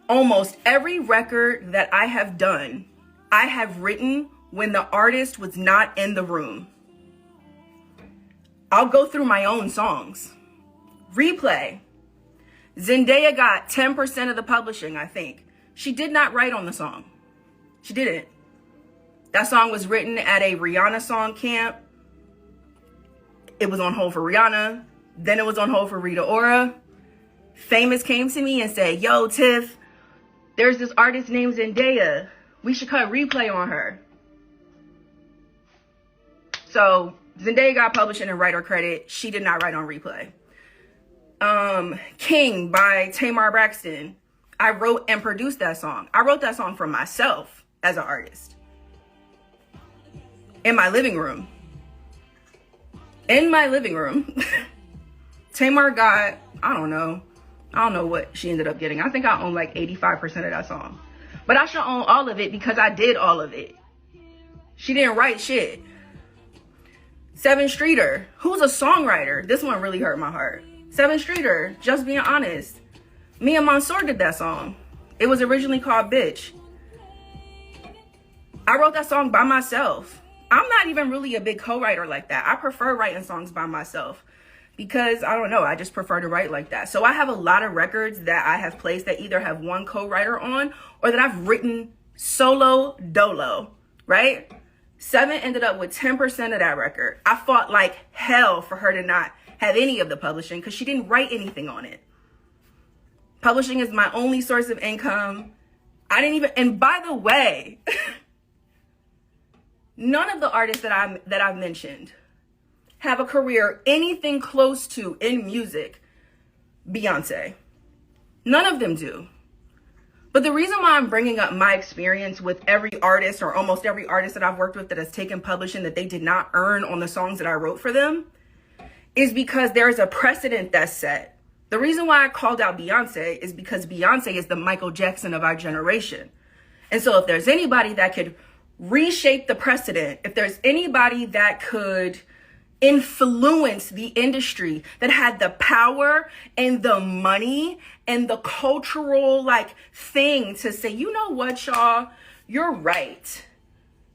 Almost every record that I have done, I have written when the artist was not in the room. I'll go through my own songs. Replay. Zendaya got 10% of the publishing, I think. She did not write on the song. She didn't. That song was written at a Rihanna song camp. It was on hold for Rihanna. Then it was on hold for Rita Ora. Famous came to me and said, yo, Tiff, there's this artist named Zendaya. We should cut Replay on her. So Zendaya got publishing and writer credit. She did not write on Replay. King by Tamar Braxton. I wrote and produced that song. I wrote that song for myself as an artist. In my living room. Tamar got, I don't know what she ended up getting. I think I own like 85% of that song. But I should own all of it because I did all of it. She didn't write shit. Seven Streeter, who's a songwriter. This one really hurt my heart. Seven Streeter, Just Being Honest. Me and Mansour did that song. It was originally called Bitch. I wrote that song by myself. I'm not even really a big co-writer like that. I prefer writing songs by myself because, I don't know, I just prefer to write like that. So I have a lot of records that I have placed that either have one co-writer on or that I've written solo dolo, right? Seven ended up with 10% of that record. I fought like hell for her to not have any of the publishing because she didn't write anything on it. Publishing is my only source of income. And by the way, none of the artists that I've mentioned have a career anything close to in music Beyonce. None of them do. But the reason why I'm bringing up my experience with every artist or almost every artist that I've worked with that has taken publishing that they did not earn on the songs that I wrote for them is because there's a precedent that's set. The reason why I called out Beyonce is because Beyonce is the Michael Jackson of our generation. And so if there's anybody that could reshape the precedent, if there's anybody that could influence the industry, that had the power and the money and the cultural thing to say, you know what, y'all, you're right.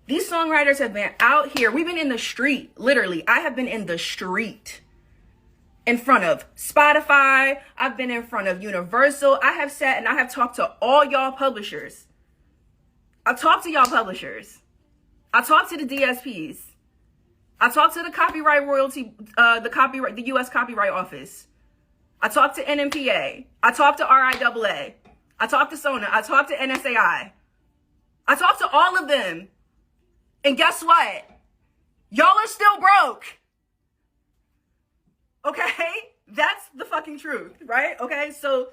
These songwriters have been out here. We've been in the street, literally. I have been in the street in front of Spotify. I've been in front of Universal. I have sat and I have talked to all y'all publishers. I talked to y'all publishers. I talked to the DSPs. I talked to the copyright royalty, the U.S. Copyright Office. I talked to NMPA. I talked to RIAA. I talked to SONA. I talked to NSAI. I talked to all of them. And guess what? Y'all are still broke. Okay? That's the fucking truth, right? Okay? So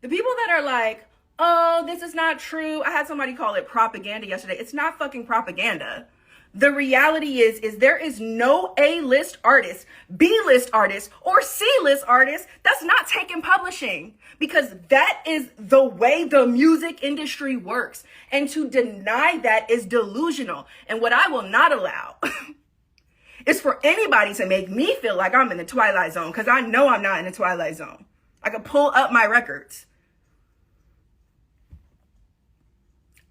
the people that are like, oh, this is not true. I had somebody call it propaganda yesterday. It's not fucking propaganda. The reality is there is no A-list artist, B-list artist, or C-list artist that's not taking publishing, because that is the way the music industry works. And to deny that is delusional. And what I will not allow is for anybody to make me feel like I'm in the Twilight Zone, because I know I'm not in the Twilight Zone. I can pull up my records.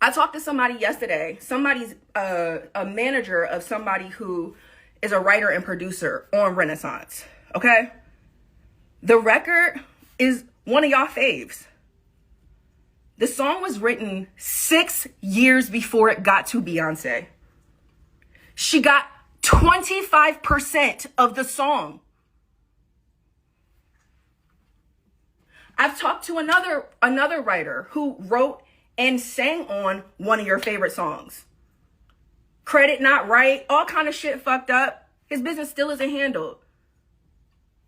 I talked to somebody yesterday, a manager of somebody who is a writer and producer on Renaissance, okay? The record is one of y'all faves. The song was written 6 years before it got to Beyonce. She got 25% of the song. I've talked to another writer who wrote and sang on one of your favorite songs. Credit not right, all kind of shit fucked up. His business still isn't handled.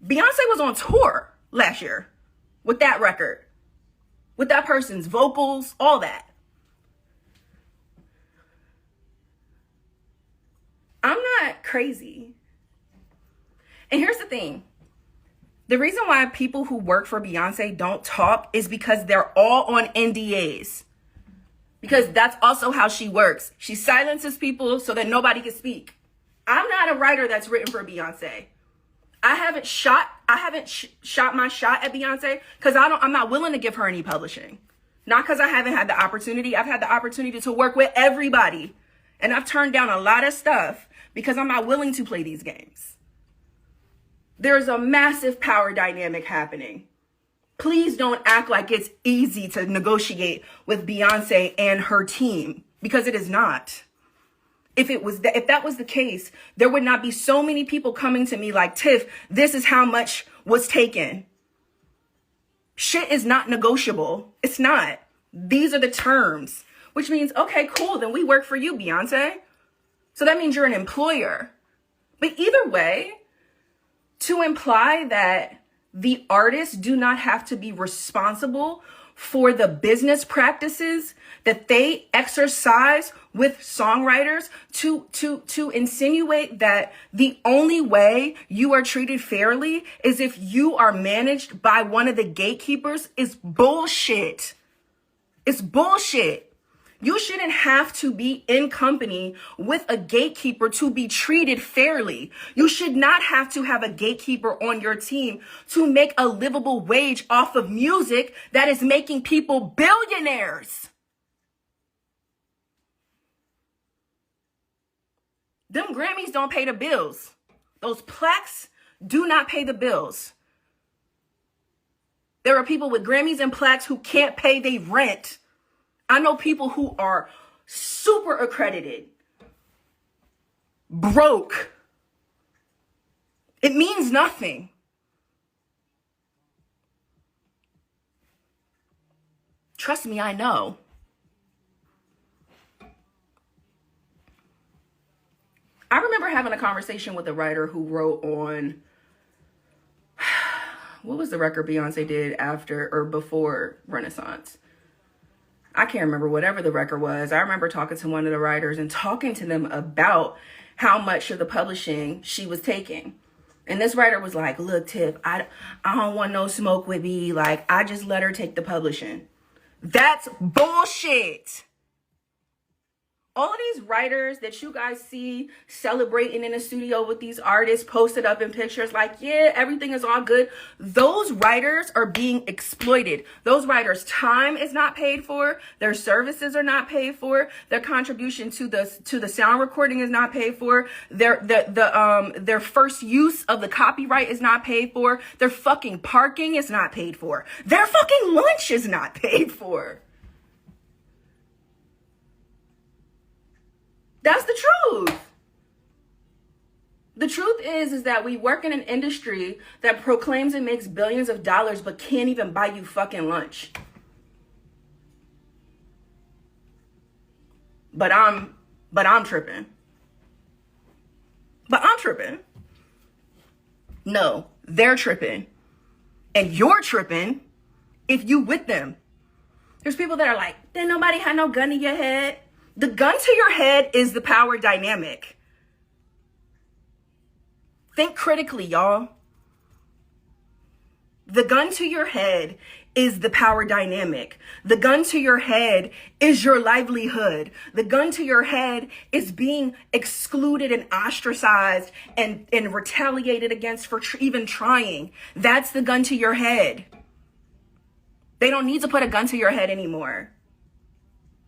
Beyonce was on tour last year with that record, with that person's vocals, all that. I'm not crazy. And here's the thing. The reason why people who work for Beyonce don't talk is because they're all on NDAs. Because that's also how she works. She silences people so that nobody can speak. I'm not a writer that's written for Beyonce. I haven't shot my shot at Beyonce because I'm not willing to give her any publishing. Not because I haven't had the opportunity. I've had the opportunity to work with everybody. And I've turned down a lot of stuff because I'm not willing to play these games. There's a massive power dynamic happening. Please don't act like it's easy to negotiate with Beyonce and her team, because it is not. If that was the case, there would not be so many people coming to me like, Tiff, this is how much was taken. Shit is not negotiable. It's not. These are the terms, which means, okay, cool. Then we work for you, Beyonce. So that means you're an employer. But either way, to imply that the artists do not have to be responsible for the business practices that they exercise with songwriters, to insinuate that the only way you are treated fairly is if you are managed by one of the gatekeepers is bullshit. It's bullshit. You shouldn't have to be in company with a gatekeeper to be treated fairly. You should not have to have a gatekeeper on your team to make a livable wage off of music that is making people billionaires. Them Grammys don't pay the bills. Those plaques do not pay the bills. There are people with Grammys and plaques who can't pay their rent. I know people who are super accredited, broke. It means nothing. Trust me, I know. I remember having a conversation with a writer who wrote on, what was the record Beyonce did after or before Renaissance? I can't remember, whatever the record was. I remember talking to one of the writers and talking to them about how much of the publishing she was taking. And this writer was like, look, Tiff, I don't want no smoke with me. Like, I just let her take the publishing. That's bullshit. All of these writers that you guys see celebrating in the studio with these artists posted up in pictures like, yeah, everything is all good. Those writers are being exploited. Those writers' time is not paid for. Their services are not paid for. Their contribution to the sound recording is not paid for. Their first use of the copyright is not paid for. Their fucking parking is not paid for. Their fucking lunch is not paid for. That's the truth. The truth is that we work in an industry that proclaims it makes billions of dollars but can't even buy you fucking lunch. But I'm tripping. But I'm tripping. No, they're tripping. And you're tripping if you with them. There's people that are like, didn't nobody have no gun to your head? The gun to your head is the power dynamic. Think critically, y'all. The gun to your head is the power dynamic. The gun to your head is your livelihood. The gun to your head is being excluded and ostracized and retaliated against for even trying. That's the gun to your head. They don't need to put a gun to your head anymore,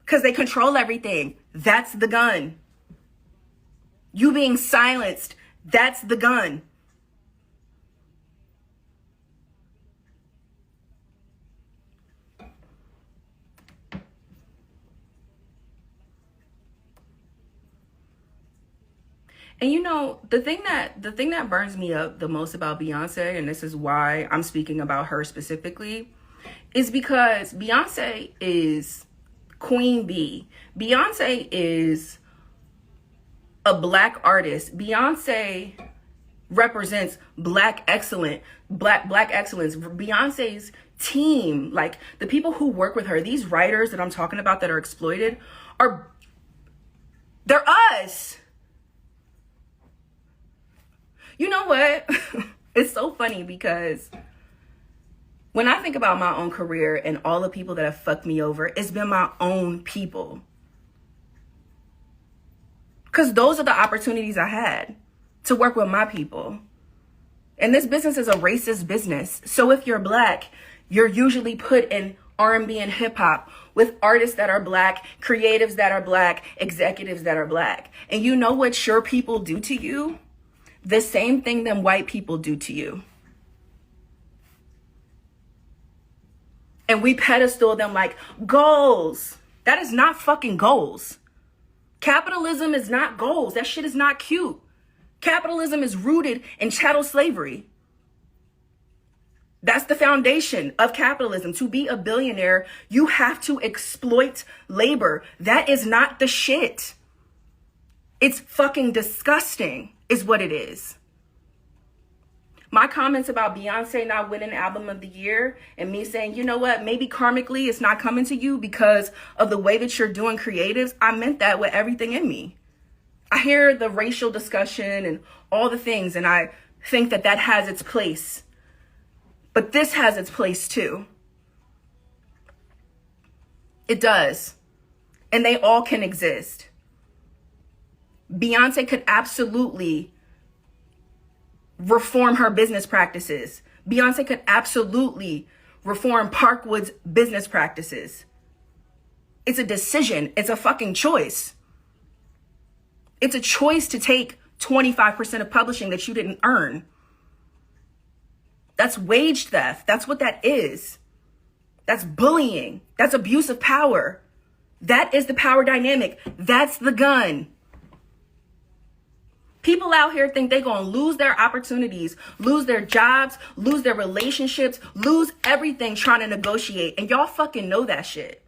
because they control everything. That's the gun. You being silenced, that's the gun. And you know, the thing that burns me up the most about Beyonce, and this is why I'm speaking about her specifically, is because Beyonce is Queen Bee. Beyonce is a black artist. Beyonce represents black excellence. Beyonce's team, like the people who work with her, these writers that I'm talking about that are exploited, they're us. You know what? It's so funny because when I think about my own career and all the people that have fucked me over, it's been my own people. Because those are the opportunities I had to work with my people. And this business is a racist business. So if you're black, you're usually put in R&B and hip hop with artists that are black, creatives that are black, executives that are black. And you know what your people do to you? The same thing them white people do to you. And we pedestal them like goals. That is not fucking goals. Capitalism is not goals. That shit is not cute. Capitalism is rooted in chattel slavery. That's the foundation of capitalism. To be a billionaire, you have to exploit labor. That is not the shit. It's fucking disgusting, is what it is. My comments about Beyonce not winning Album of the Year and me saying, you know what, maybe karmically it's not coming to you because of the way that you're doing creatives, I meant that with everything in me. I hear the racial discussion and all the things, and I think that that has its place. But this has its place too. It does. And they all can exist. Beyonce could absolutely reform her business practices. Beyonce could absolutely reform Parkwood's business practices. It's a decision. It's a fucking choice. It's a choice to take 25% of publishing that you didn't earn. That's wage theft. That's what that is. That's bullying. That's abuse of power. That is the power dynamic. That's the gun. People out here think they're going to lose their opportunities, lose their jobs, lose their relationships, lose everything trying to negotiate. And y'all fucking know that shit.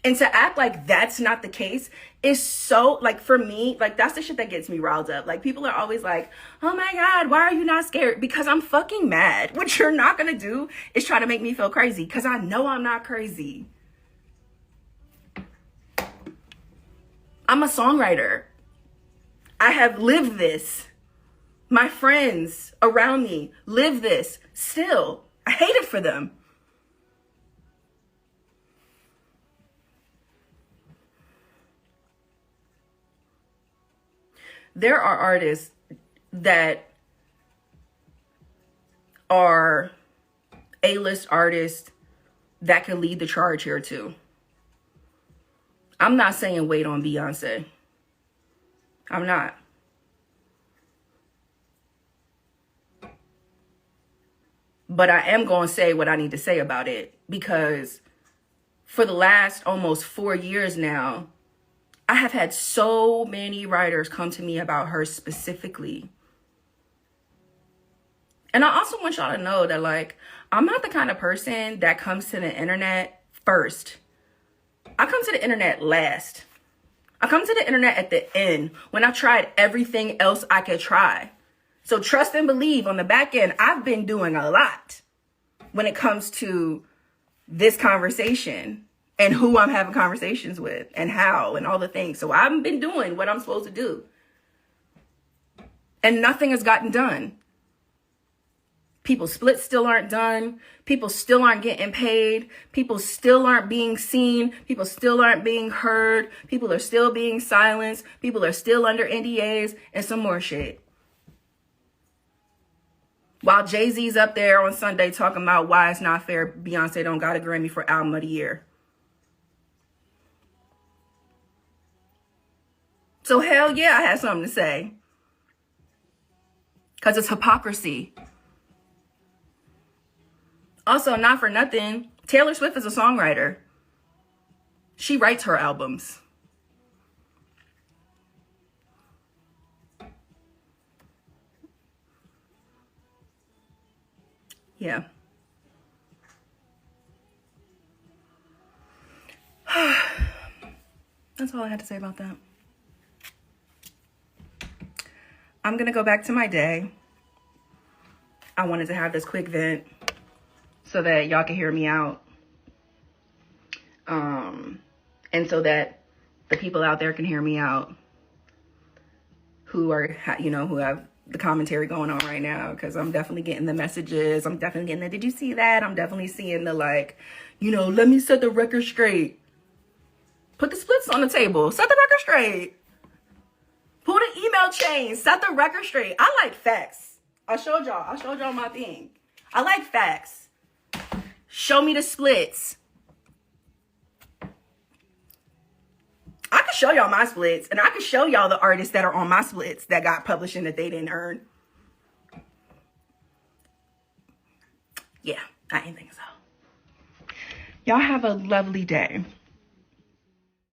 And to act like that's not the case is so, like, for me, like, that's the shit that gets me riled up. Like, people are always like, oh my God, why are you not scared? Because I'm fucking mad. What you're not going to do is try to make me feel crazy, because I know I'm not crazy. I'm a songwriter. I have lived this. My friends around me live this still. I hate it for them. There are artists that are A-list artists that can lead the charge here too. I'm not saying wait on Beyonce. I'm not. But I am going to say what I need to say about it, because for the last almost 4 years now, I have had so many writers come to me about her specifically. And I also want y'all to know that, like, I'm not the kind of person that comes to the internet first. I come to the internet last. I come to the internet at the end when I've tried everything else I could try. So trust and believe, on the back end, I've been doing a lot when it comes to this conversation and who I'm having conversations with and how and all the things. So I've been doing what I'm supposed to do. And nothing has gotten done. People's splits still aren't done. People still aren't getting paid. People still aren't being seen. People still aren't being heard. People are still being silenced. People are still under NDAs and some more shit. While Jay-Z's up there on Sunday talking about why it's not fair Beyonce don't got a Grammy for Album of the Year. So hell yeah, I had something to say. Because it's hypocrisy. Also, not for nothing, Taylor Swift is a songwriter. She writes her albums. Yeah. That's all I had to say about that. I'm going to go back to my day. I wanted to have this quick vent so that y'all can hear me out. And so that the people out there can hear me out who are, who have the commentary going on right now, because I'm definitely getting the messages. I'm definitely getting the, did you see that? I'm definitely seeing the, like, let me set the record straight. Put the splits on the table. Set the record straight. Pull the email chain. Set the record straight. I like facts. I showed y'all my thing. I like facts. Show me the splits. show y'all my splits, and I can show y'all the artists that are on my splits that got publishing that they didn't earn. Yeah, I didn't think so. Y'all have a lovely day.